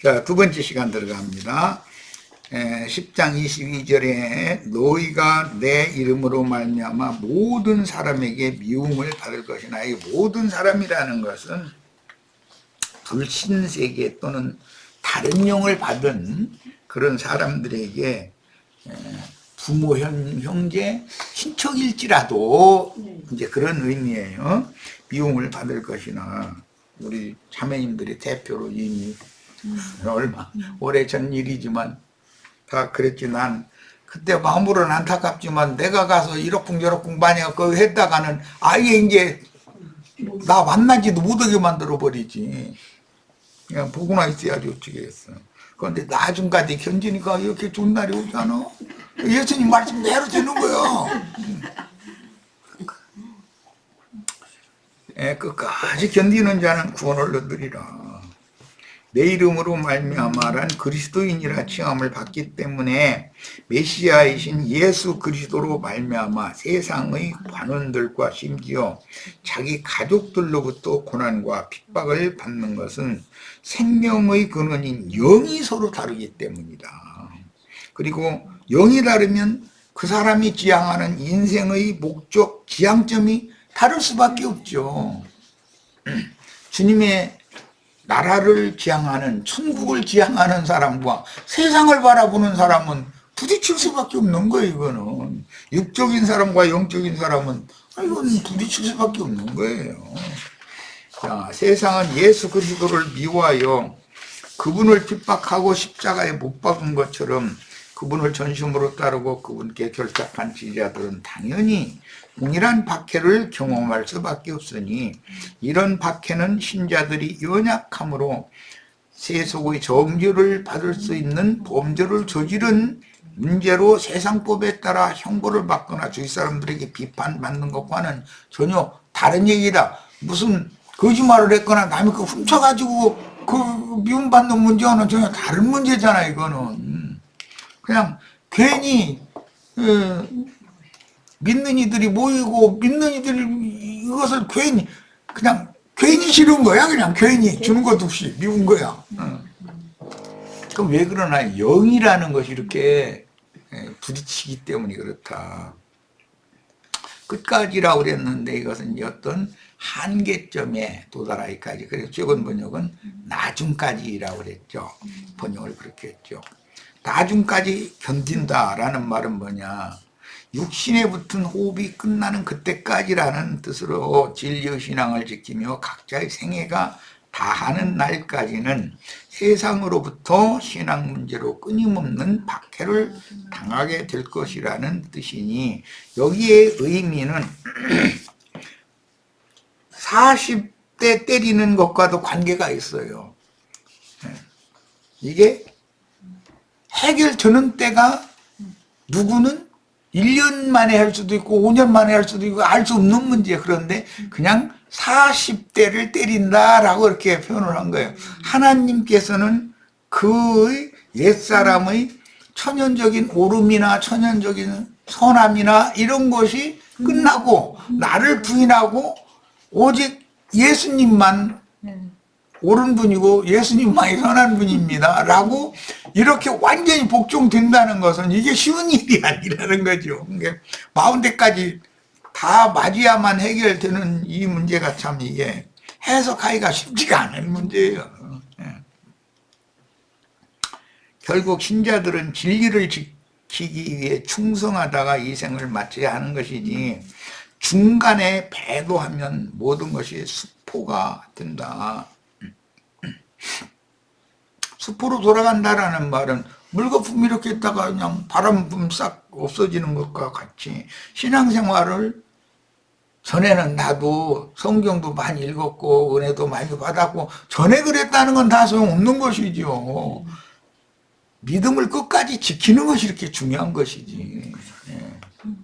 자, 두 번째 시간 들어갑니다. 10장 22절에 너희가 내 이름으로 말미암아 모든 사람에게 미움을 받을 것이나, 이 모든 사람이라는 것은 불신세계 또는 다른 영을 받은 그런 사람들에게 부모, 형제, 친척일지라도 이제 그런 의미예요. 미움을 받을 것이나, 우리 자매님들이 대표로 이미 얼마 오래전 일이지만 다 그랬지. 난 그때 마음으로는 안타깝지만 내가 가서 이러쿵저러쿵 많이 그 했다가는 아예 이제 나 만나지도 못하게 만들어 버리지. 그냥 보고나 있어야지 어쩌겠어. 그런데 나중까지 견디니까 이렇게 좋은 날이 오잖아. 예수님 말씀대로 되는 거야. 끝까지 견디는 자는 구원을 얻으리라. 내 이름으로 말미암아란 그리스도인이라 칭함을 받기 때문에 메시아이신 예수 그리스도로 말미암아 세상의 관원들과 심지어 자기 가족들로부터 고난과 핍박을 받는 것은 생명의 근원인 영이 서로 다르기 때문이다. 그리고 영이 다르면 그 사람이 지향하는 인생의 목적, 지향점이 다를 수밖에 없죠. 주님의 나라를 지향하는, 천국을 지향하는 사람과 세상을 바라보는 사람은 부딪힐 수밖에 없는 거예요. 이거는 육적인 사람과 영적인 사람은 이건 부딪힐 수밖에 없는 거예요. 자, 세상은 예수 그리스도를 미워하여 그분을 핍박하고 십자가에 못 박은 것처럼 그분을 전심으로 따르고 그분께 결탁한 지지자들은 당연히 동일한 박해를 경험할 수밖에 없으니, 이런 박해는 신자들이 연약함으로 세속의 정죄를 받을 수 있는 범죄를 저지른 문제로 세상법에 따라 형벌을 받거나 주위 사람들에게 비판받는 것과는 전혀 다른 얘기다. 무슨 거짓말을 했거나 남이 그 훔쳐가지고 그 미움받는 문제와는 전혀 다른 문제잖아. 이거는 그냥 괜히 믿는 이들이 모이고 믿는 이들이 이것을 괜히 싫은 거야. 그냥 괜히 주는 것도 없이 미운 거야. 그럼 왜 그러나? 영이라는 것이 이렇게 부딪히기 때문이 그렇다. 끝까지라고 그랬는데 이것은 어떤 한계점에 도달하기까지. 그래서 최근 번역은 나중까지라고 그랬죠. 번역을 그렇게 했죠. 나중까지 견딘다라는 말은 뭐냐? 육신에 붙은 호흡이 끝나는 그때까지라는 뜻으로 진리의 신앙을 지키며 각자의 생애가 다하는 날까지는 세상으로부터 신앙 문제로 끊임없는 박해를 당하게 될 것이라는 뜻이니, 여기에 의미는 40대 때리는 것과도 관계가 있어요. 이게 해결되는 때가 누구는 1년 만에 할 수도 있고 5년 만에 할 수도 있고 알 수 없는 문제. 그런데 그냥 40대를 때린다라고 이렇게 표현을 한 거예요. 하나님께서는 그 옛사람의 천연적인 오름이나 천연적인 선함이나 이런 것이 끝나고 나를 부인하고 오직 예수님만 옳은 분이고 예수님만이 선한 분입니다 라고 이렇게 완전히 복종된다는 것은 이게 쉬운 일이 아니라는 거죠. 그러니까 40대까지 다 맞이야만 해결되는 이 문제가 참 이게 해석하기가 쉽지가 않은 문제예요. 결국 신자들은 진리를 지키기 위해 충성하다가 이 생을 마쳐야 하는 것이지, 중간에 배도하면 모든 것이 수포가 된다. 수포로 돌아간다라는 말은 물거품 이렇게 했다가 그냥 바람 부으면 싹 없어지는 것과 같이, 신앙생활을 전에는 나도 성경도 많이 읽었고 은혜도 많이 받았고 전에 그랬다는 건 다 소용없는 것이죠. 믿음을 끝까지 지키는 것이 이렇게 중요한 것이지.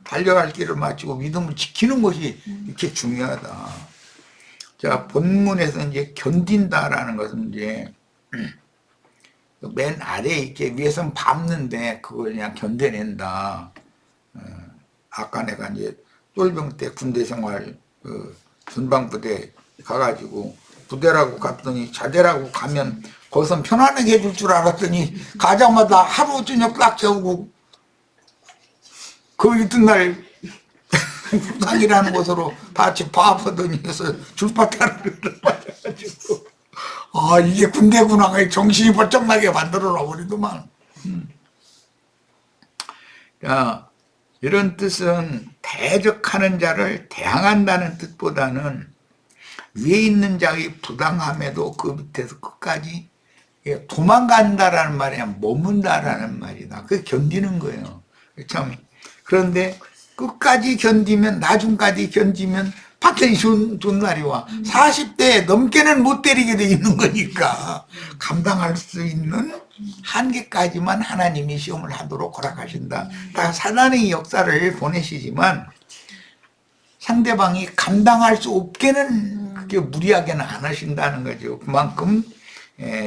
달려갈 길을 마치고 믿음을 지키는 것이 이렇게 중요하다. 자, 본문에서 이제 견딘다라는 것은 이제 맨 아래에 이렇게 위에서는 밟는데 그걸 그냥 견뎌낸다. 아까 내가 이제 쫄병 때 군대 생활 전방부대 가가지고 부대라고 갔더니 자대라고 가면 거기서 편안하게 해줄 줄 알았더니 가자마자 하루 저녁 딱 재우고 그 이튿날 부산이라는 곳으로 다 같이 파업하더니 해서 줄바타를 맞아가지고 아 이게 군대구나 정신이 벌쩍 나게 만들어 놔버리더만. 자, 이런 뜻은 대적하는 자를 대항한다는 뜻보다는 위에 있는 자의 부당함에도 그 밑에서 끝까지 도망간다라는 말이 아니라 머문다라는 말이다. 그게 견디는 거예요. 참 그런데 끝까지 견디면 나중까지 견디면 파편이 좋은 날이 와. 40대 넘게는 못 때리게 돼 있는 거니까 감당할 수 있는 한계까지만 하나님이 시험을 하도록 허락하신다. 다 사단의 역사를 보내시지만 상대방이 감당할 수 없게는 그렇게 무리하게는 안 하신다는 거죠. 그만큼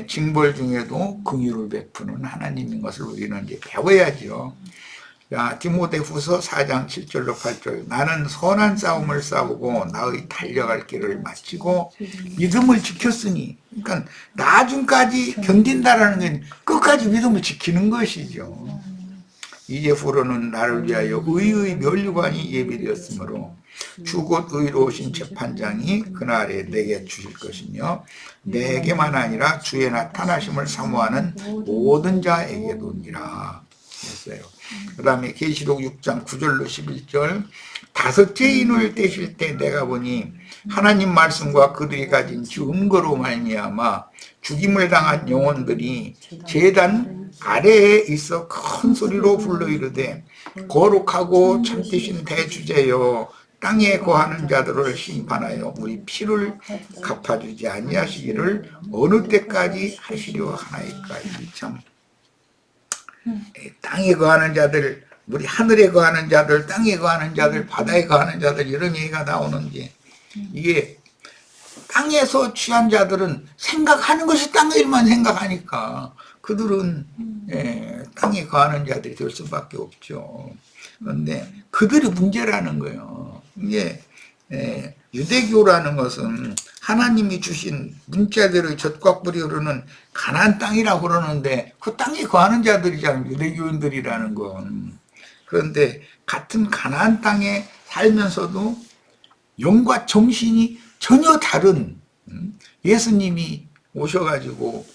징벌 중에도 긍휼을 베푸는 하나님인 것을 우리는 이제 배워야죠. 자, 디모데후서 4장 7절로 8절. 나는 선한 싸움을 싸우고 나의 달려갈 길을 마치고 믿음을 지켰으니. 그러니까 나중까지 견딘다라는 건 끝까지 믿음을 지키는 것이죠. 이제후로는 나를 위하여 의의 면류관이 예비되었으므로 주 곧 의로우신 재판장이 그날에 내게 주실 것이며 내게만 아니라 주의 나타나심을 사모하는 모든 자에게도니라 했어요. 그 다음에 계시록 6장 9절로 11절. 다섯째 인을 떼실 때 내가 보니 하나님 말씀과 그들이 가진 증거로 말미암아 죽임을 당한 영혼들이 제단 아래에 있어 큰 소리로 불러 이르되 거룩하고 참되신 대주제여 땅에 거하는 자들을 심판하여 우리 피를 갚아주지 아니하시기를 어느 때까지 하시려 하나이까. 참 땅에 거하는 자들, 우리 하늘에 거하는 자들, 땅에 거하는 자들, 바다에 거하는 자들 이런 얘기가 나오는데 이게 땅에서 취한 자들은 생각하는 것이 땅의 일만 생각하니까 그들은 땅에 거하는 자들이 될 수밖에 없죠. 그런데 그들이 문제라는 거예요. 이게 유대교라는 것은 하나님이 주신 문자대로 젖과 꿀이 흐르는 가나안 땅이라고 그러는데 그 땅에 거하는 자들이잖아요. 유대교인들이라는 건. 그런데 같은 가나안 땅에 살면서도 영과 정신이 전혀 다른 예수님이 오셔가지고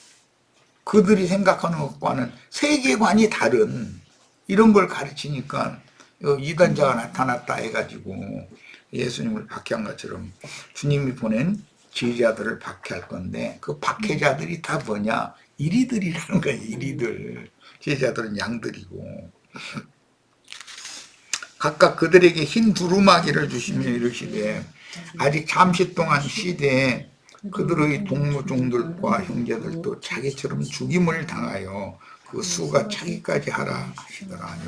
그들이 생각하는 것과는 세계관이 다른 이런 걸 가르치니까 이단자가 나타났다 해가지고 예수님을 박해한 것처럼 주님이 보낸 제자들을 박해할 건데 그 박해자들이 다 뭐냐? 이리들이라는 거예요. 이리들. 제자들은 양들이고 각각 그들에게 흰 두루마기를 주시며 이르시되 아직 잠시 동안 쉬되 그들의 동무종들과 형제들도 자기처럼 죽임을 당하여 그 수가 차기까지 하라 하시더라.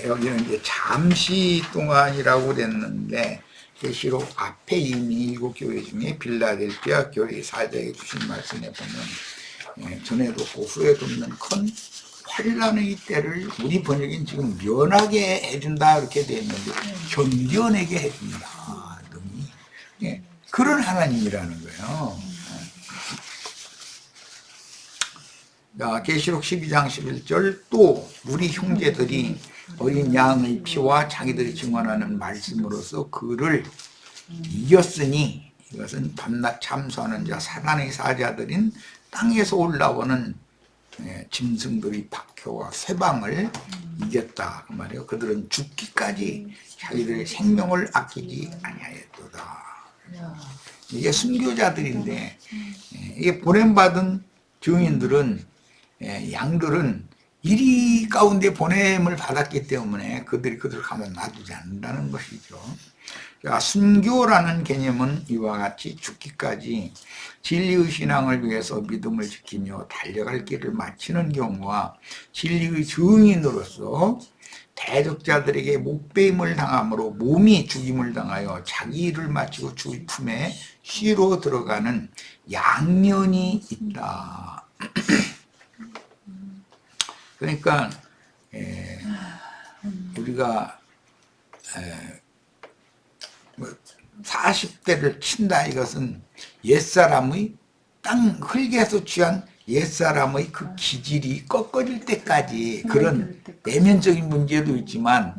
여기는 이제 잠시 동안이라고 그랬는데 계시록 앞에 이미 일곱 교회 중에 빌라델피아 교회 사자에게 주신 말씀에 보면 전에도 고 후에도 없는 큰 환란의 때를 우리 번역인 지금 면하게 해준다 이렇게 되어 있는데 견뎌내게 해준다. 그런 하나님이라는 거예요. 자, 계시록 12장 11절. 또 우리 형제들이 어린 양의 피와 자기들이 증언하는 말씀으로서 그를 이겼으니 이것은 밤낮 참소하는 자 사단의 사자들인 땅에서 올라오는 짐승들의 박해와 쇠방을 이겼다 그 말이에요. 그들은 죽기까지 자기들의 생명을 아끼지 아니하였도다. 이게 순교자들인데 이게 보냄받은 증인들은 양들은 이리 가운데 보냄을 받았기 때문에 그들을 가만 놔두지 않는다는 것이죠. 자, 순교라는 개념은 이와 같이 죽기까지 진리의 신앙을 위해서 믿음을 지키며 달려갈 길을 마치는 경우와 진리의 증인으로서 대적자들에게 목배임을 당함으로 몸이 죽임을 당하여 자기 일을 마치고 주의 품에 쉬러 들어가는 양면이 있다. 그러니까 우리가 40대를 친다. 이것은 옛사람의 땅 흙에서 취한 옛사람의 그 기질이 꺾어질 때까지 그런 내면적인 문제도 있지만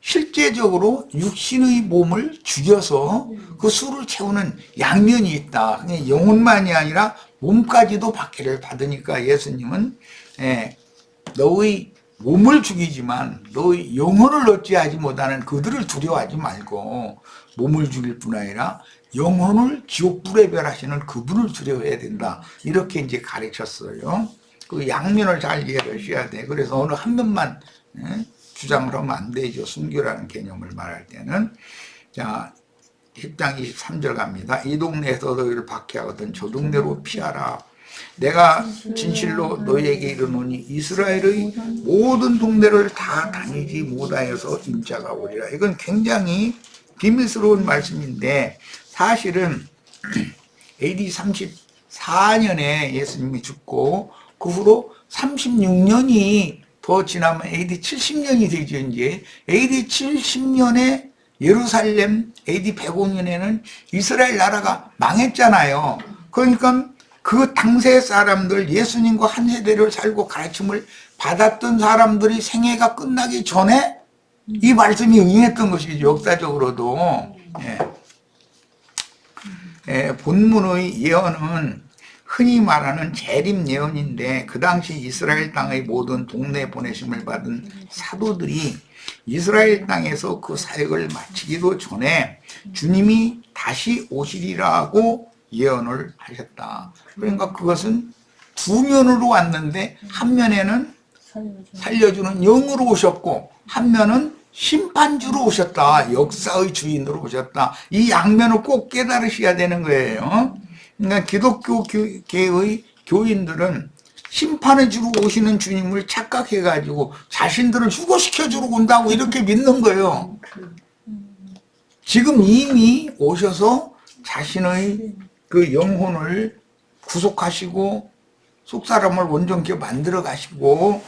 실제적으로 육신의 몸을 죽여서 그 수를 채우는 양면이 있다. 그냥 영혼만이 아니라 몸까지도 박해를 받으니까 예수님은 너의 몸을 죽이지만 너의 영혼을 어찌하지 못하는 그들을 두려워하지 말고 몸을 죽일 뿐 아니라 영혼을 지옥불에 멸하시는 그분을 두려워해야 된다. 이렇게 이제 가르쳤어요. 그 양면을 잘 이해를 하셔야 돼. 그래서 어느 한 면만 주장을 하면 안 되죠. 순교라는 개념을 말할 때는. 자, 10장 23절 갑니다. 이 동네에서 너희를 박해하거든 저 동네로 피하라. 내가 진실로 너희에게 이르노니 이스라엘의 모든 동네를 다 다니지 못하여서 임자가 오리라. 이건 굉장히 비밀스러운 말씀인데 사실은 AD 34년에 예수님이 죽고 그 후로 36년이 더 지나면 AD 70년이 되죠. 이제 AD 70년에 예루살렘 AD 105년에는 이스라엘 나라가 망했잖아요. 그러니까 그 당세 사람들, 예수님과 한 세대를 살고 가르침을 받았던 사람들이 생애가 끝나기 전에 이 말씀이 응했던 것이죠. 역사적으로도. 본문의 예언은 흔히 말하는 재림 예언인데 그 당시 이스라엘 땅의 모든 동네에 보내심을 받은 사도들이 이스라엘 땅에서 그 사역을 마치기도 전에 주님이 다시 오시리라고 예언을 하셨다. 그러니까 그것은 두 면으로 왔는데 한 면에는 살려주는 영으로 오셨고 한 면은 심판주로 오셨다. 역사의 주인으로 오셨다. 이 양면을 꼭 깨달으셔야 되는 거예요. 그러니까 기독교계의 교인들은 심판의 주로 오시는 주님을 착각해가지고 자신들을 휴거시켜주러 온다고 이렇게 믿는 거예요. 지금 이미 오셔서 자신의 그 영혼을 구속하시고 속사람을 온전케 만들어 가시고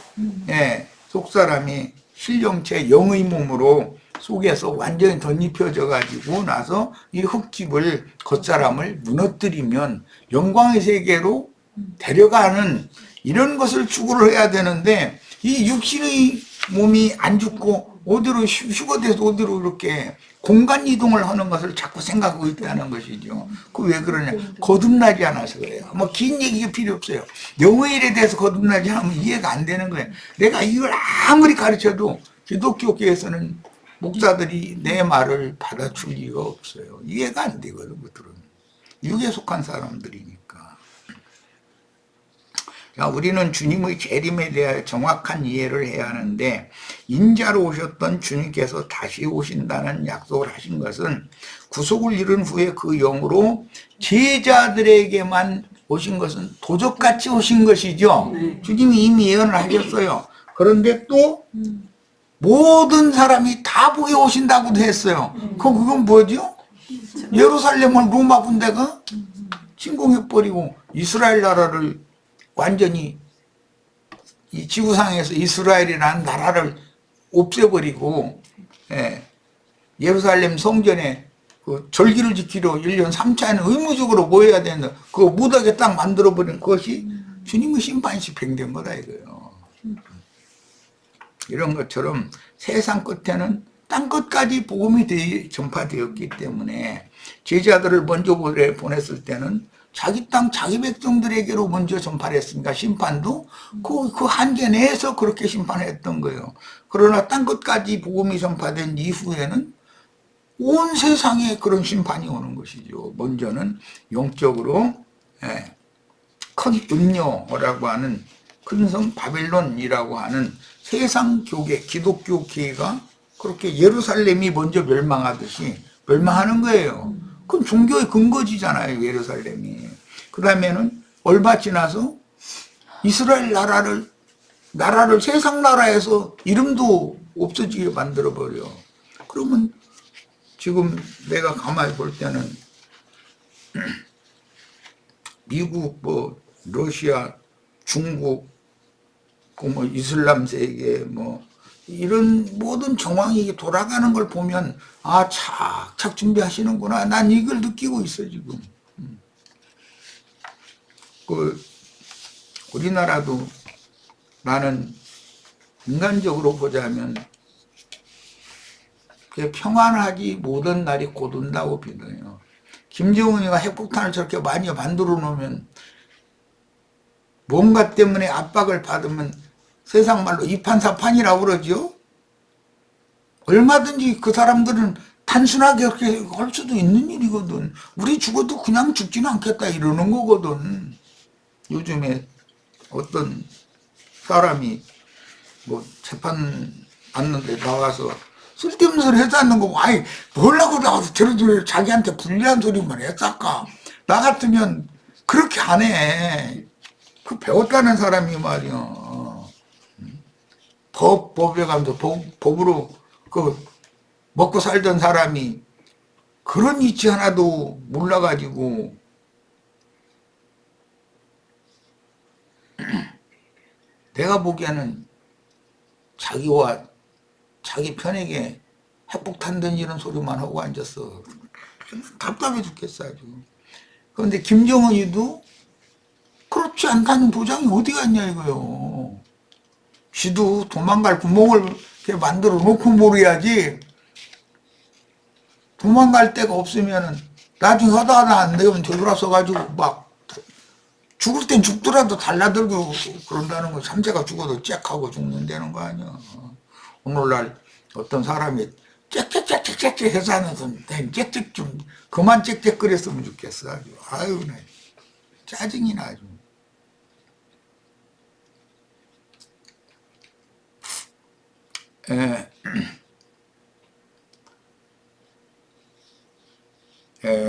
속사람이 실령체 영의 몸으로 속에서 완전히 덧입혀져 가지고 나서 이 흙집을 겉사람을 무너뜨리면 영광의 세계로 데려가는 이런 것을 추구를 해야 되는데 이 육신의 몸이 안 죽고 어디로 휴거돼서 어디로 이렇게 공간 이동을 하는 것을 자꾸 생각하고 있다는 것이죠. 그 왜 그러냐? 거듭나지 않아서 그래요. 뭐 긴 얘기가 필요 없어요. 영의 일에 대해서 거듭나지 않으면 이해가 안 되는 거예요. 내가 이걸 아무리 가르쳐도 기독교계에서는 목사들이 내 말을 받아줄 리가 없어요. 이해가 안 되거든, 그들은. 육에 속한 사람들이니까. 자, 우리는 주님의 재림에 대하여 정확한 이해를 해야 하는데 인자로 오셨던 주님께서 다시 오신다는 약속을 하신 것은 구속을 이룬 후에 그 영으로 제자들에게만 오신 것은 도적같이 오신 것이죠. 주님이 이미 예언을 하셨어요. 그런데 또 모든 사람이 다 보게 오신다고도 했어요. 그건 뭐죠? 예루살렘을 로마 군대가 침공해버리고 이스라엘 나라를 완전히 이 지구상에서 이스라엘이라는 나라를 없애버리고 예루살렘 성전에 그 절기를 지키러 1년 3차에는 의무적으로 모여야 된다. 그거 못하게 딱 만들어버린 것이 주님의 심판이 집행된 거다 이거예요. 이런 것처럼 세상 끝에는 땅 끝까지 복음이 전파되었기 때문에 제자들을 먼저 보냈을 때는 자기 땅 자기 백성들에게로 먼저 전파를 했으니까 심판도 그 한계 내에서 그렇게 심판했던 거예요. 그러나 땅 끝까지 복음이 전파된 이후에는 온 세상에 그런 심판이 오는 것이죠. 먼저는 영적으로 큰 음녀라고 하는 큰 성 바벨론이라고 하는 세상 교계, 기독교 계가 그렇게 예루살렘이 먼저 멸망하듯이 멸망하는 거예요. 그건 종교의 근거지잖아요, 예루살렘이. 그 다음에는 얼마 지나서 이스라엘 나라를 세상 나라에서 이름도 없어지게 만들어버려. 그러면 지금 내가 가만히 볼 때는 미국, 뭐 러시아, 중국, 뭐 이슬람 세계, 뭐 이런 모든 정황이 돌아가는 걸 보면 아 착착 준비하시는구나. 난 이걸 느끼고 있어 지금. 그 우리나라도 나는 인간적으로 보자면 평안하지 못한 날이 곧 온다고 믿어요. 김정은이가 핵폭탄을 저렇게 많이 만들어 놓으면 뭔가 때문에 압박을 받으면 세상 말로 이판사판이라고 그러죠. 얼마든지 그 사람들은 단순하게 그렇게 할 수도 있는 일이거든. 우리 죽어도 그냥 죽지는 않겠다 이러는 거거든. 요즘에 어떤 사람이 뭐 재판 받는데 나와서 쓸데없는 소리 했다는 거, 아이, 뭘라고 나와서 저러저러 자기한테 불리한 소리만 했을까? 나 같으면 그렇게 안 해. 그 배웠다는 사람이 말이야. 법에 가면서 법으로 그 먹고 살던 사람이 그런 이치 하나도 몰라가지고 내가 보기에는 자기와 자기 편에게 핵폭탄 던지는 소리만 하고 앉았어. 답답해 죽겠어 아주. 그런데 김정은이도 그렇지 않다는 보장이 어디 갔냐 이거요. 지도 도망갈 구멍을 이렇게 만들어 놓고 모르야지. 도망갈 데가 없으면은 나중에 하다하다 안 되면 되돌아서 가지고 막 죽을 땐 죽더라도 달라들고 그런다는 거. 삼재가 죽어도 짹하고 죽는다는 거 아니야. 오늘날 어떤 사람이 짹짹짹짹짹 해서 하는 소리 짹짹 좀 그만 짹짹거렸으면 좋겠어 아주. 아유 나 짜증이 나 아주.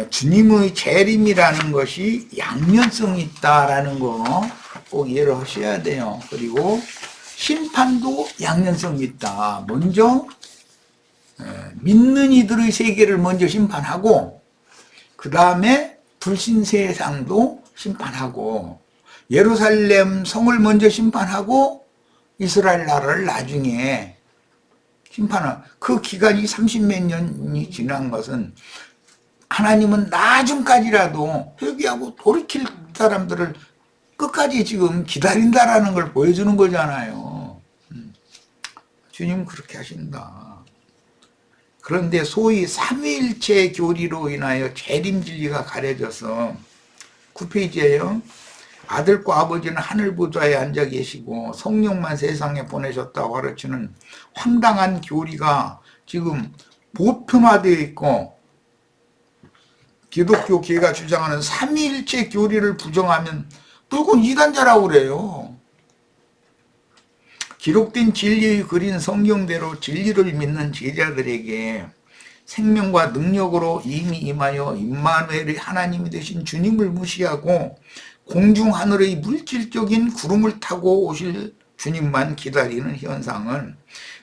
주님의 재림이라는 것이 양면성이 있다라는 거 꼭 이해를 하셔야 돼요. 그리고 심판도 양면성이 있다. 먼저 믿는 이들의 세계를 먼저 심판하고 그 다음에 불신 세상도 심판하고 예루살렘 성을 먼저 심판하고 이스라엘 나라를 나중에 심판하는 그 기간이 30몇 년이 지난 것은 하나님은 나중까지라도 회개하고 돌이킬 사람들을 끝까지 지금 기다린다라는 걸 보여주는 거잖아요. 주님 그렇게 하신다. 그런데 소위 삼위일체 교리로 인하여 재림 진리가 가려져서 9페이지에요. 아들과 아버지는 하늘 보좌에 앉아 계시고 성령만 세상에 보내셨다고 가르치는 황당한 교리가 지금 보편화되어 있고 기독교계가 주장하는 삼위일체 교리를 부정하면 그건 이단자라고 그래요. 기록된 진리의 그린 성경대로 진리를 믿는 제자들에게 생명과 능력으로 이미 임하여 임마누엘의 하나님이 되신 주님을 무시하고 공중 하늘의 물질적인 구름을 타고 오실 주님만 기다리는 현상은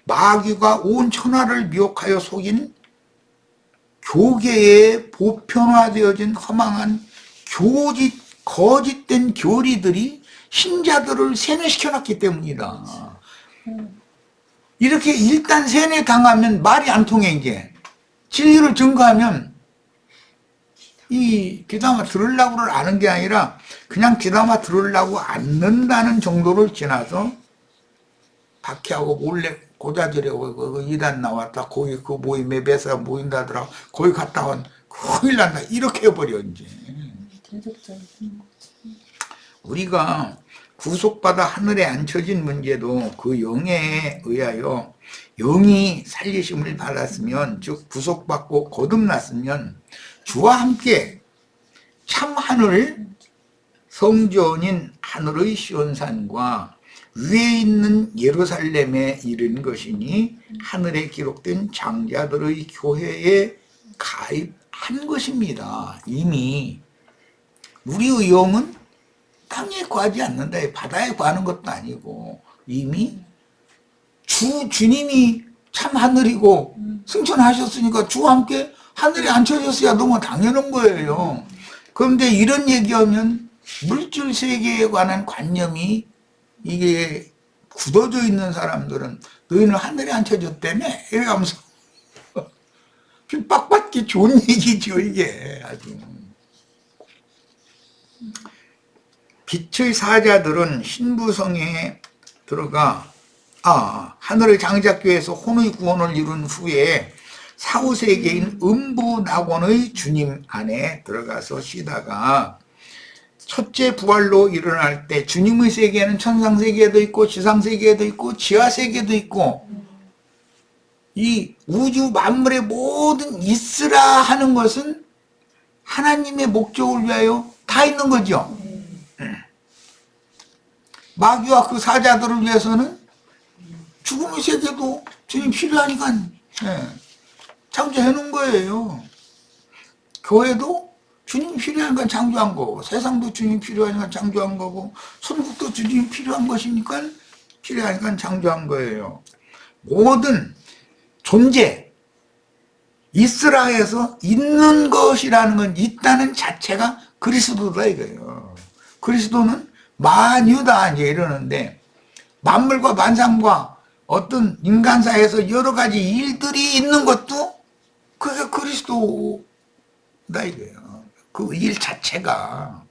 마귀가 온 천하를 미혹하여 속인 교계에 보편화되어진 허망한 거짓된 교리들이 신자들을 세뇌시켜놨기 때문이다. 이렇게 일단 세뇌당하면 말이 안 통해. 이제 진리를 증거하면 이 귀담아 들으려고를 아는 게 아니라 그냥 귀담아 들으려고 않는다는 정도를 지나서 박해하고 몰래 고자들하고 그 이단 나왔다. 거기 그 모임에 매사 모인다더라. 거기 갔다 온 큰일 난다. 이렇게 해버려 이제. 우리가 구속받아 하늘에 앉혀진 문제도 그 영에 의하여 영이 살리심을 받았으면 즉 구속받고 거듭났으면 주와 함께 참 하늘 성전인 하늘의 시온산과 위에 있는 예루살렘에 이른 것이니 하늘에 기록된 장자들의 교회에 가입한 것입니다. 이미 우리의 영은 땅에 구하지 않는다. 바다에 구하는 것도 아니고 이미 주님이 참 하늘이고 승천하셨으니까 주와 함께 하늘에 앉혀졌어야 너무 당연한 거예요. 그런데 이런 얘기하면 물질 세계에 관한 관념이 이게 굳어져 있는 사람들은 너희는 하늘에 앉혀졌다며 이래가면서 핍박받기 좋은 얘기죠 이게. 아주 빛의 사자들은 신부성에 들어가 하늘의 장작교에서 혼의 구원을 이룬 후에 사후세계인 음부낙원의 주님 안에 들어가서 쉬다가 첫째 부활로 일어날 때 주님의 세계에는 천상세계도 있고 지상세계도 있고 지하세계도 있고 이 우주 만물의 모든 있으라 하는 것은 하나님의 목적을 위하여 다 있는 거죠. 마귀와 그 사자들을 위해서는 죽음의 세계도 주님 필요하니까 창조해 놓은 거예요. 교회도 주님 필요하니까 창조한 거고, 세상도 주님 필요하니까 창조한 거고, 천국도 주님 필요한 것이니까 필요하니까 창조한 거예요. 모든 존재, 있으라 해서 있는 것이라는 건 있다는 자체가 그리스도다 이거예요. 그리스도는 만유다 이제 이러는데, 만물과 만상과 어떤 인간사에서 여러 가지 일들이 있는 것도 그게 그리스도다 이거예요. 그 일 자체가.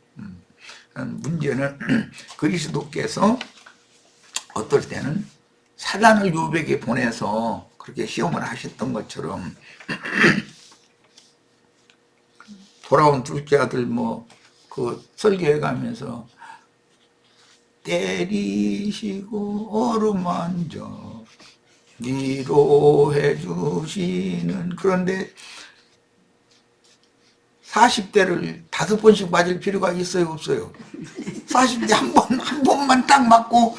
문제는 그리스도께서 어떨 때는 사단을 요백에 보내서 그렇게 시험을 하셨던 것처럼 돌아온 둘째 아들 그 설교해 가면서 때리시고 어루만져 위로해 주시는, 그런데 40대를 5번씩 맞을 필요가 있어요 없어요? 40대 한 번만 딱 맞고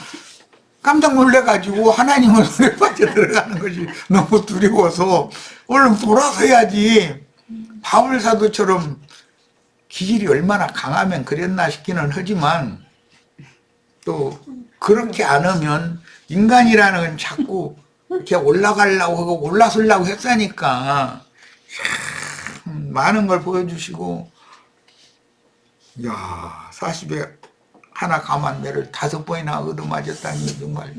깜짝 놀래가지고 하나님의 손에 빠져 들어가는 것이 너무 두려워서 얼른 돌아서야지. 바울 사도처럼 기질이 얼마나 강하면 그랬나 싶기는 하지만, 또 그렇게 안 하면 인간이라는 건 자꾸 이렇게 올라가려고 하고 올라서려고 했으니까 많은 걸 보여주시고, 야 40에 하나 감한 매를 5번이나 얻어맞았다니 정말.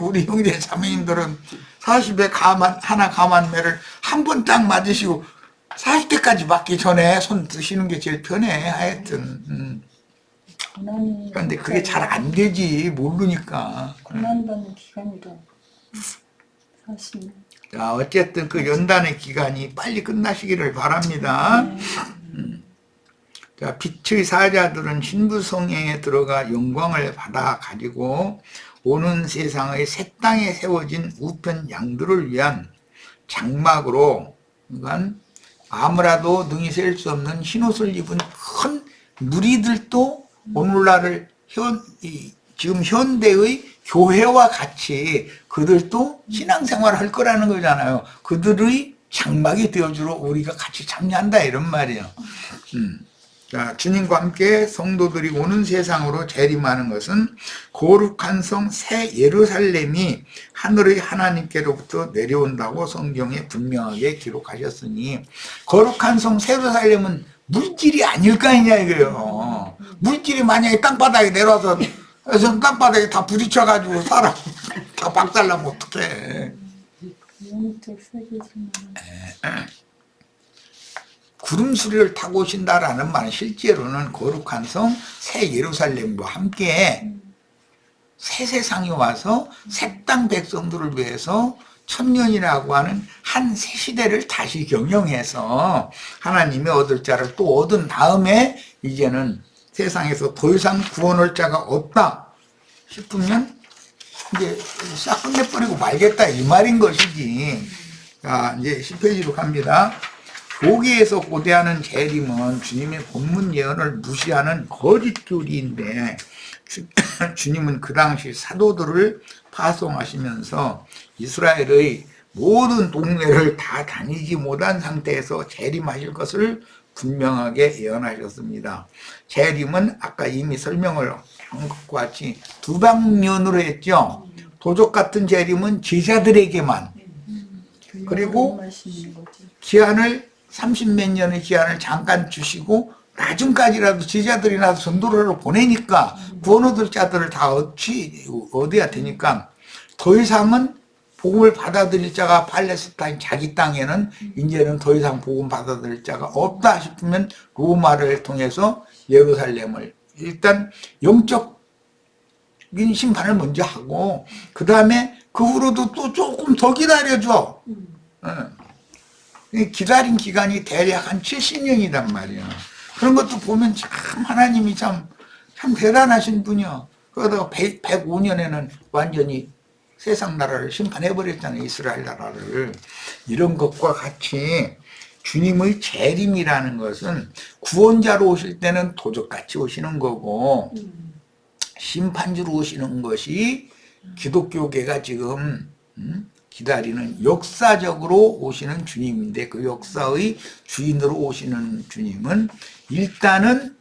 우리 형제 자매님들은 40에 하나 감한 매를 한 번 딱 맞으시고 40대까지 맞기 전에 손 드시는 게 제일 편해 하여튼. 그런데 그게 잘 안 되지 모르니까. 고난받는 기간이라 40년. 자, 어쨌든 그 연단의 기간이 빨리 끝나시기를 바랍니다. 자, 빛의 사자들은 신부성에 들어가 영광을 받아 가지고 오는 세상의 새 땅에 세워진 우편 양들을 위한 장막으로, 그러니까 아무라도 능히 셀 수 없는 흰옷을 입은 큰 무리들도 오늘날을 지금 현대의 교회와 같이 그들도 신앙생활을 할 거라는 거잖아요. 그들의 장막이 되어주러 우리가 같이 참여한다 이런 말이에요. 자, 주님과 함께 성도들이 오는 세상으로 재림하는 것은 거룩한 성 새 예루살렘이 하늘의 하나님께로부터 내려온다고 성경에 분명하게 기록하셨으니, 거룩한 성 새 예루살렘은 물질이 아닐 거 아니냐 이거예요. 물질이 만약에 땅바닥에 내려와서 땅바닥에 다 부딪혀가지고 사람 다 박살나면 어떡해. 영적 세계지만 구름수리를 타고 오신다라는 말은 실제로는 거룩한 성 새 예루살렘과 함께 새 세상에 와서 새 땅 백성들을 위해서 천년이라고 하는 한 새 시대를 다시 경영해서 하나님의 얻을 자를 또 얻은 다음에 이제는 세상에서 더 이상 구원할 자가 없다 싶으면 이제 싹 끝내버리고 말겠다 이 말인 것이지. 자, 이제 10페이지로 갑니다. 보기에서 고대하는 재림은 주님의 본문 예언을 무시하는 거짓교리인데, 주님은 그 당시 사도들을 파송하시면서 이스라엘의 모든 동네를 다 다니지 못한 상태에서 재림하실 것을 분명하게 예언하셨습니다. 재림은 아까 이미 설명을 한 것과 같이 두 방면으로 했죠. 도적 같은 재림은 제자들에게만, 그리고 기한을 30몇 년의 기한을 잠깐 주시고 나중까지라도 제자들이 나서 전도를 보내니까 구원 얻을 자들을 다 얻어야 되니까 더 이상은 복음을 받아들일 자가 팔레스타인 자기 땅에는 이제는 더 이상 복음 받아들일 자가 없다 싶으면 로마를 통해서 예루살렘을 일단 영적인 심판을 먼저 하고 그 다음에 그 후로도 또 조금 더 기다려줘. 기다린 기간이 대략 한 70년이란 말이야. 그런 것도 보면 참 하나님이 참 대단하신 분이야. 그러다가 105년에는 완전히 세상 나라를 심판해버렸잖아요. 이스라엘 나라를. 이런 것과 같이 주님의 재림이라는 것은 구원자로 오실 때는 도적같이 오시는 거고 심판주로 오시는 것이 기독교계가 지금 기다리는 역사적으로 오시는 주님인데 그 역사의 주인으로 오시는 주님은 일단은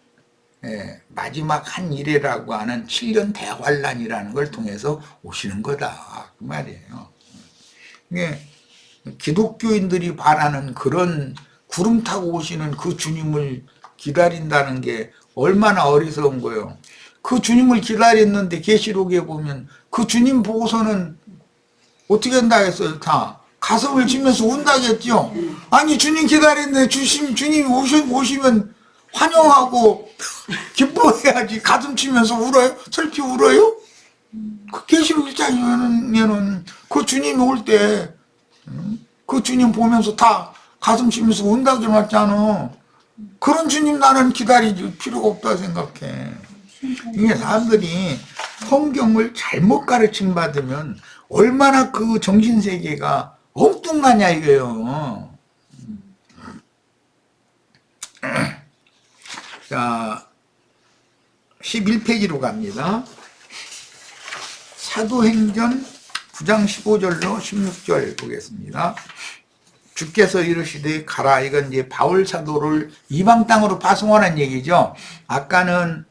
마지막 한 일이라고 하는 7년 대환란이라는 걸 통해서 오시는 거다 그 말이에요. 이게 기독교인들이 바라는 그런 구름 타고 오시는 그 주님을 기다린다는 게 얼마나 어리석은 거예요. 그 주님을 기다렸는데 계시록에 보면 그 주님 보고서는 어떻게 한다 했어요? 다 가슴을 치면서 운다겠죠. 아니 주님 기다렸는데 주님이 오시면 환영하고 기뻐해야지. 가슴 치면서 울어요? 슬피 울어요? 그 계시록 1장이면은 그 주님이 올 때 그 주님 보면서 다 가슴 치면서 운다고 맞잖아. 그런 주님 나는 기다릴 필요가 없다 생각해. 이게 사람들이 성경을 잘못 가르침 받으면 얼마나 그 정신세계가 엉뚱하냐 이거예요. 자, 11페이지로 갑니다. 사도행전 9장 15절로 16절 보겠습니다. 주께서 이르시되 가라. 이건 이제 바울 사도를 이방 땅으로 파송하는 얘기죠. 아까는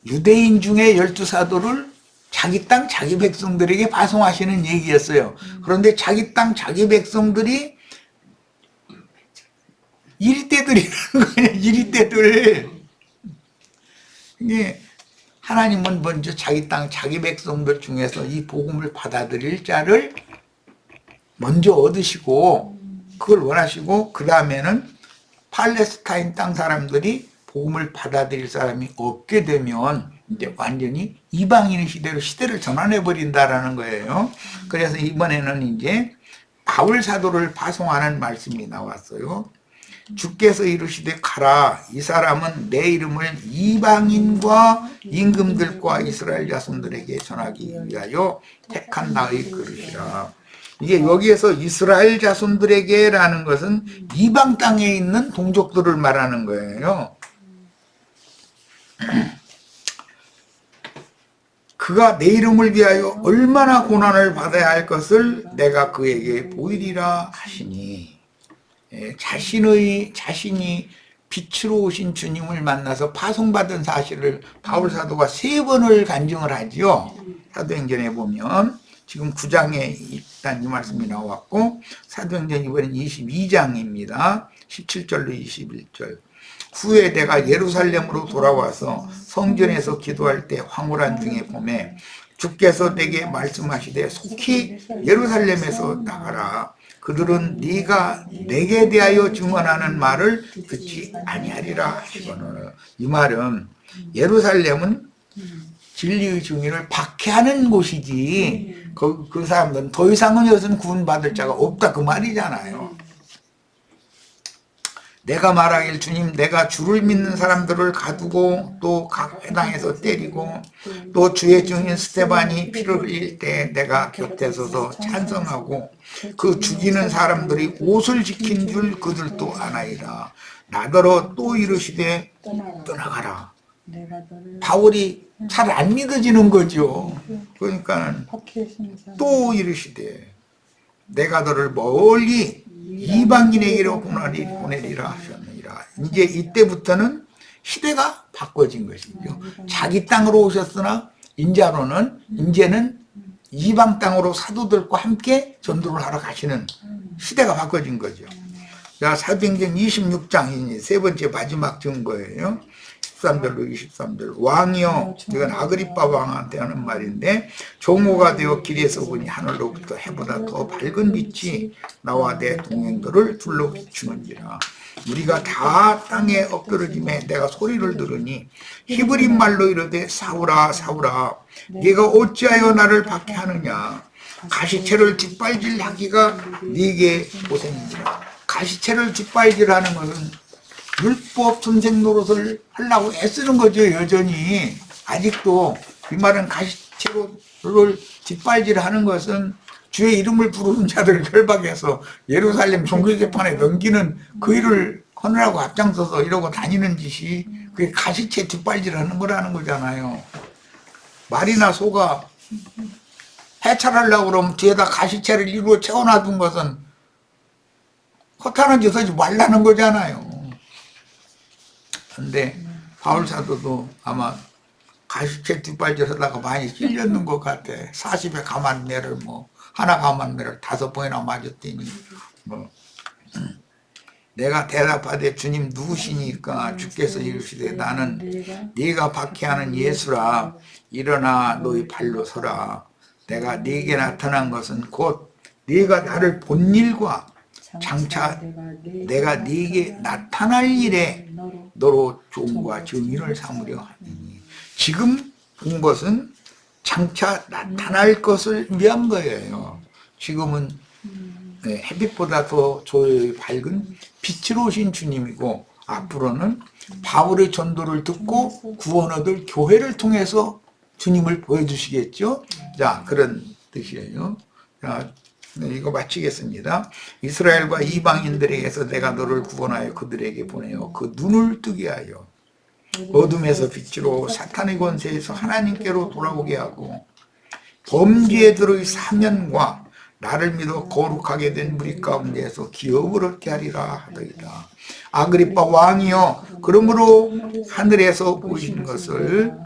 유대인 중에 12사도를 자기 땅 자기 백성들에게 파송하시는 얘기였어요. 그런데 자기 땅 자기 백성들이 이리떼들이라는 거예요. 이리떼들. 이게 하나님은 먼저 자기 땅 자기 백성들 중에서 이 복음을 받아들일 자를 먼저 얻으시고 그걸 원하시고 그 다음에는 팔레스타인 땅 사람들이 복음을 받아들일 사람이 없게 되면 이제 완전히 이방인의 시대를 전환해 버린다라는 거예요. 그래서 이번에는 이제 바울 사도를 파송하는 말씀이 나왔어요. 주께서 이르시되 가라. 이 사람은 내 이름을 이방인과 임금들과 이스라엘 자손들에게 전하기 위하여 택한 나의 그릇이라. 이게 여기에서 이스라엘 자손들에게라는 것은 이방 땅에 있는 동족들을 말하는 거예요. 그가 내 이름을 위하여 얼마나 고난을 받아야 할 것을 내가 그에게 보이리라 하시니, 자신이 빛으로 오신 주님을 만나서 파송받은 사실을 바울 사도가 3번을 간증을 하죠. 사도행전에 보면 지금 9장에 일단 이 말씀이 나왔고 사도행전 이번엔 22장입니다. 17절로 21절. 후에 내가 예루살렘으로 돌아와서 성전에서 기도할 때 황홀한 중에 봄에 주께서 내게 말씀하시되 속히 예루살렘에서 나가라. 그들은 네가 내게 대하여 증언하는 말을 듣지 아니하리라 하시거늘. 이 말은 예루살렘은 진리의 증인을 박해하는 곳이지 그 사람들은 더 이상은 여기서는 구원받을 자가 없다 그 말이잖아요. 내가 말하길 주님 내가 주를 믿는 사람들을 가두고 또 각 회당에서 때리고 또 주의 증인 스데반이 피를 흘릴 때 내가 곁에 서서 찬성하고 그 죽이는 사람들이 옷을 지킨 줄 그들도 아나이다. 나더러 또 이르시되 떠나가라. 바울이 잘 안 믿어지는 거죠. 그러니까 또 이르시되 내가 너를 멀리 이방인에게로 보내리라 하셨느니라. 이제 이때부터는 시대가 바꿔진 것이죠. 자기 땅으로 오셨으나 이제는 이방 땅으로 사도들과 함께 전도를 하러 가시는 시대가 바꿔진 거죠. 자, 사도행전 26장이 세 번째 마지막 증거예요. 13절로 23절. 왕이여, 이건 아그리빠 왕한테 하는 말인데, 종호가 되어 길에서 보니 하늘로부터 해보다 더 밝은 빛이 나와 내 동행들을 둘러 비추는지라. 우리가 다 땅에 엎드러짐에 내가 소리를 들으니 히브리 말로 이르되 사울아 사울아 네가 어찌하여 나를 박해하느냐. 가시채를 뒷발질하기가 네게 고생이니라. 가시채를 뒷발질하는 것은 율법 선생 노릇을 하려고 애쓰는 거죠. 여전히 아직도 이 말은 가시채를 뒷발질하는 것은 주의 이름을 부르는 자들을 결박해서 예루살렘 종교재판에 넘기는 그 일을 하느라고 앞장서서 이러고 다니는 짓이 그게 가시채 뒷발질하는 거라는 거잖아요. 말이나 소가 해찰하려고 그러면 뒤에다 가시채를 일부러 채워놔둔 것은 허탄한 짓 하지 말라는 거잖아요. 근데 바울 사도도 아마 가시채 뒷발질 하다가 많이 찔렸는 것 같아. 40에 가만내를 하나 가만내를 5번이나 맞았더니 내가 대답하되 주님 누구시니까 주께서 이르시되 나는 네가 박해하는 예수라. 일어나 너희 발로 서라. 내가 네게 나타난 것은 곧 네가 나를 본 일과 장차 내가 네게 나타날 일에 너로 종과 증인을 삼으려 하니. 지금 본 것은 장차 나타날 것을 위한 거예요. 지금은 햇빛보다 더 조용히 밝은 빛으로 오신 주님이고, 앞으로는 바울의 전도를 듣고 구원 얻을 교회를 통해서 주님을 보여주시겠죠. 자, 그런 뜻이에요. 자, 이거 마치겠습니다. 이스라엘과 이방인들에게서 내가 너를 구원하여 그들에게 보내어 그 눈을 뜨게 하여 어둠에서 빛으로 사탄의 권세에서 하나님께로 돌아오게 하고 범죄들의 사면과 나를 믿어 거룩하게 된 무리 가운데에서 기업을 얻게 하리라 하더이다. 아그리빠 왕이여, 그러므로 하늘에서 보이신 것을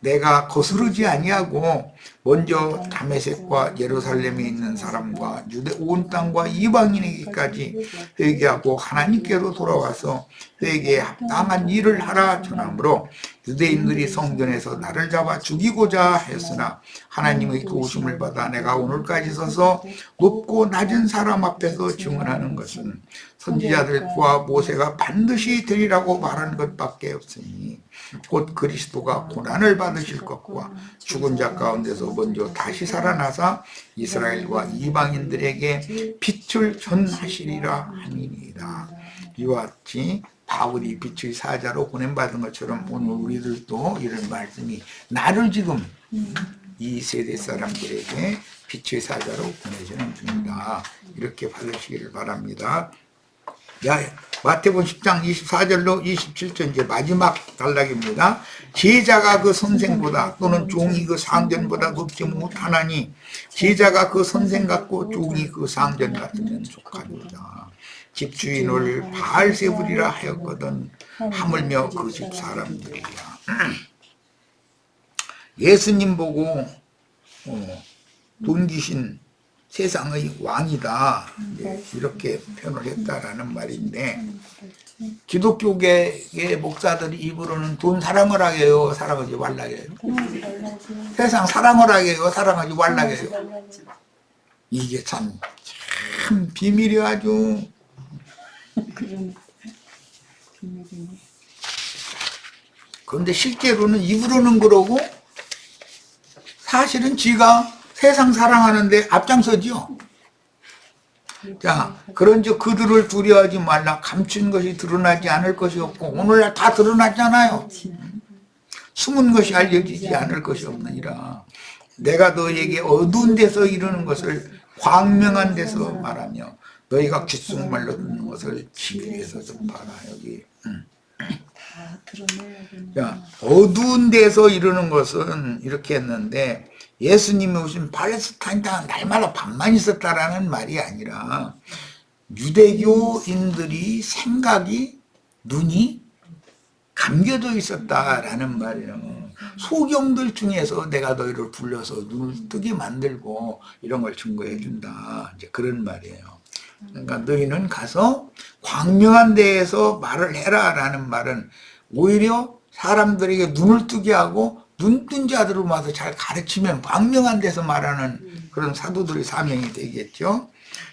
내가 거스르지 아니하고 먼저 다메섹과 예루살렘에 있는 사람과 유대 온 땅과 이방인에게까지 회개하고 하나님께로 돌아와서 회개에 합당한 일을 하라 전하므로 유대인들이 성전에서 나를 잡아 죽이고자 했으나 하나님의 도우심을 받아 내가 오늘까지 서서 높고 낮은 사람 앞에서 증언하는 것은 선지자들과 모세가 반드시 되리라고 말한 것밖에 없으니 곧 그리스도가 고난을 받으실 것과 죽은 자 가운데서 먼저 다시 살아나사 이스라엘과 이방인들에게 빛을 전하시리라 하니이다. 이와 같이 바울이 빛의 사자로 보냄받은 것처럼 오늘 우리들도 이런 말씀이 나를 지금 이 세대 사람들에게 빛의 사자로 보내주는 중이다. 이렇게 받으시기를 바랍니다. 자, 마태복음 10장 24절로 27절 이제 마지막 단락입니다. 제자가 그 선생보다 또는 종이 그 상전보다 높지 못하나니 제자가 그 선생 같고 종이 그 상전 같으면 족하도다. 집주인을 바알세불이라 하였거든 하물며 그 집 사람들이야. 예수님 보고 돈 귀신 세상의 왕이다, 이렇게 표현을 했다라는 말인데, 기독교계의 목사들이 입으로는 돈 사랑을 하게요, 사랑하지 말라게요? 세상 사랑을 하게요, 사랑하지 말라게요? 이게 참 비밀이 아주. 그런데 실제로는 입으로는 그러고 사실은 지가 세상 사랑하는데 앞장서죠. 자, 그런즉 그들을 두려워하지 말라. 감춘 것이 드러나지 않을 것이 없고 오늘날 다 드러났잖아요. 숨은 것이 알려지지 않을 것이 없느니라. 내가 너희에게 어두운 데서 이루는 것을 광명한 데서 말하며 너희가 귓속말로 듣는 것을 집 위에서 전파하라. 여기 자, 어두운 데서 이루는 것은 이렇게 했는데, 예수님이 오신 팔레스타인 땅은 날마다 밤만 있었다라는 말이 아니라 유대교인들이 생각이, 눈이 감겨져 있었다라는 말이에요. 소경들 중에서 내가 너희를 불러서 눈을 뜨게 만들고 이런 걸 증거해 준다, 이제 그런 말이에요. 그러니까 너희는 가서 광명한 데에서 말을 해라라는 말은 오히려 사람들에게 눈을 뜨게 하고 눈뜬 자들을 와서 잘 가르치면 광명한 데서 말하는 그런 사도들의 사명이 되겠죠.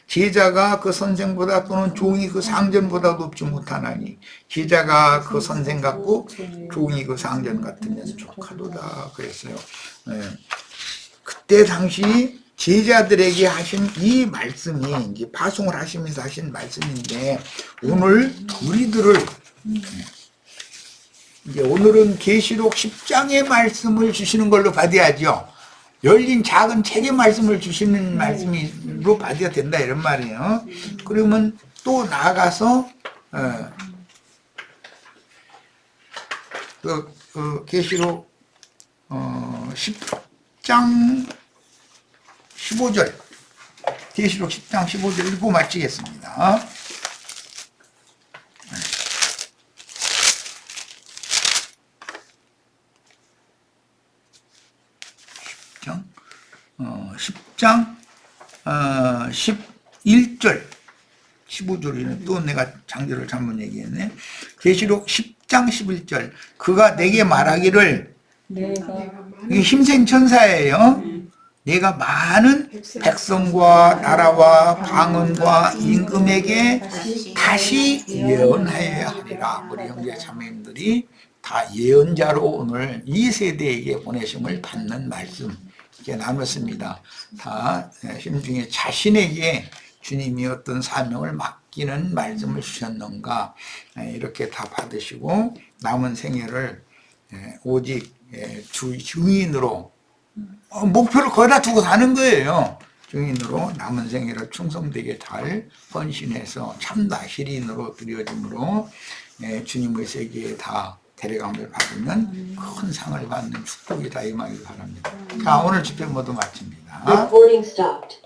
제자가 그 선생보다 또는 종이 그 상전보다 높지 못하나니 제자가 그 선생 같고 종이 그 상전 같으면 족하도다 그랬어요. 네. 그때 당시 제자들에게 하신 이 말씀이 이제 파송을 하시면서 하신 말씀인데 오늘 우리들을 이제 오늘은 계시록 10장의 말씀을 주시는 걸로 받아야죠. 열린 작은 책의 말씀을 주시는 말씀으로 받아야 된다 이런 말이에요. 그러면 또 나아가서 계시록 10장 15절 계시록 10장 15절 읽고 마치겠습니다. 10장 11절 15절이네. 또 내가 장절을 잘못 얘기했네. 계시록 10장 11절 그가 내게 말하기를 이게 힘센 천사예요. 내가 많은 백성과 나라와 방언과 임금에게 다시 예언하여야 하리라. 우리 형제 자매님들이 다 예언자로 오늘 이 세대에게 보내심을 받는 말씀 이렇게 나눴습니다. 다 심중에 자신에게 주님이 어떤 사명을 맡기는 말씀을 주셨는가 이렇게 다 받으시고 남은 생애를 오직 증인으로 목표를 거기다 두고 사는 거예요. 증인으로 남은 생애를 충성되게 잘 헌신해서 참다 시린으로 드려짐으로 주님의 세계에 다 데려감을 받으면 큰 상을 받는 축복이 다 임하길 바랍니다. 자, 오늘 집회 모두 마칩니다. Recording stopped.